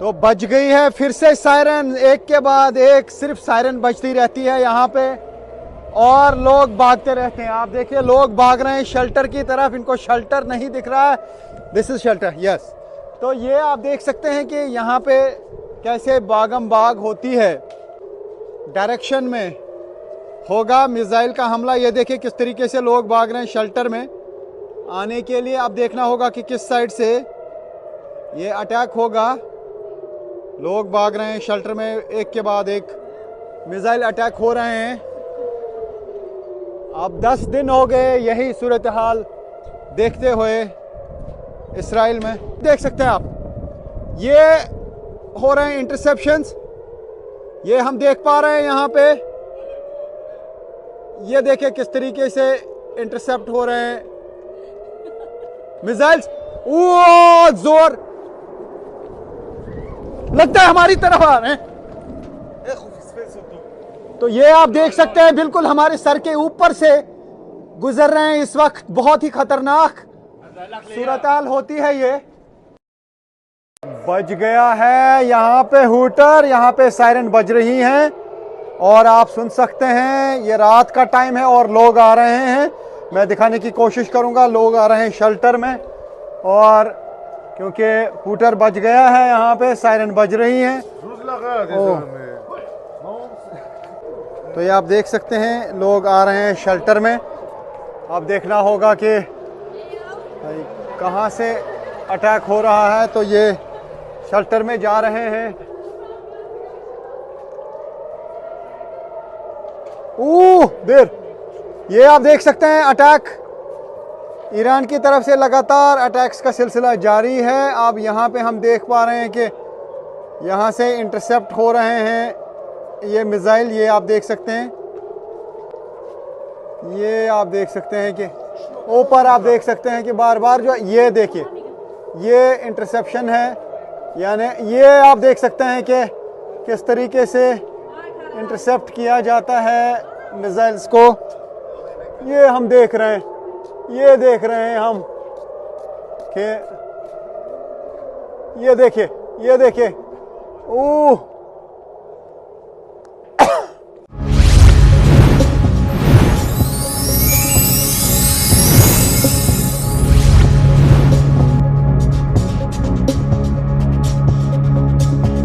तो बज गई है फिर से सायरन, एक के बाद एक सिर्फ सायरन बजती रहती है यहाँ पे और लोग भागते रहते हैं। आप देखिए लोग भाग रहे हैं शेल्टर की तरफ, इनको शेल्टर नहीं दिख रहा है। This is shelter, yes. तो ये आप देख सकते हैं कि यहाँ पे कैसे बागम बाग होती है, डायरेक्शन में होगा मिसाइल का हमला। ये देखिए किस तरीके से लोग भाग रहे हैं शेल्टर में आने के लिए। अब देखना होगा कि किस साइड से ये अटैक होगा। लोग भाग रहे हैं शेल्टर में, एक के बाद एक मिसाइल अटैक हो रहे हैं। अब 10 दिन हो गए यही सूरत हाल देखते हुए इसराइल में। देख सकते हैं आप ये हो रहे हैं इंटरसेप्शंस, ये हम देख पा रहे हैं यहाँ पे। ये देखिए किस तरीके से इंटरसेप्ट हो रहे हैं मिसाइल्स। ओ जोर लगता है हमारी तरफ आ रहे हैं। तो ये आप देख सकते हैं बिल्कुल हमारे सर के ऊपर से गुजर रहे हैं इस वक्त। बहुत ही खतरनाक सूरत-हाल होती है ये। बज गया है यहाँ पे हूटर, यहाँ पे सायरन बज रही हैं और आप सुन सकते हैं ये रात का टाइम है और लोग आ रहे हैं। मैं दिखाने की कोशिश करूंगा, लोग आ रहे हैं शेल्टर में और क्योंकि हूटर बज गया है यहाँ पे, सायरन बज रही हैं। तो ये आप देख सकते हैं लोग आ रहे हैं शेल्टर में। अब देखना होगा कि कहाँ से अटैक हो रहा है। तो ये शेल्टर में जा रहे हैं। देर ये आप देख सकते हैं अटैक ईरान की तरफ से लगातार अटैक्स का सिलसिला जारी है। अब यहाँ पे हम देख पा रहे हैं कि यहाँ से इंटरसेप्ट हो रहे हैं ये मिसाइल। ये आप देख सकते हैं, ये आप देख सकते हैं कि ऊपर आप देख सकते हैं कि बार बार जो ये देखिए ये इंटरसेप्शन है, यानी ये आप देख सकते हैं कि किस तरीके से इंटरसेप्ट किया जाता है मिसाइल्स को। ये हम देख रहे हैं, ये देख रहे हैं हम कि ये देखिए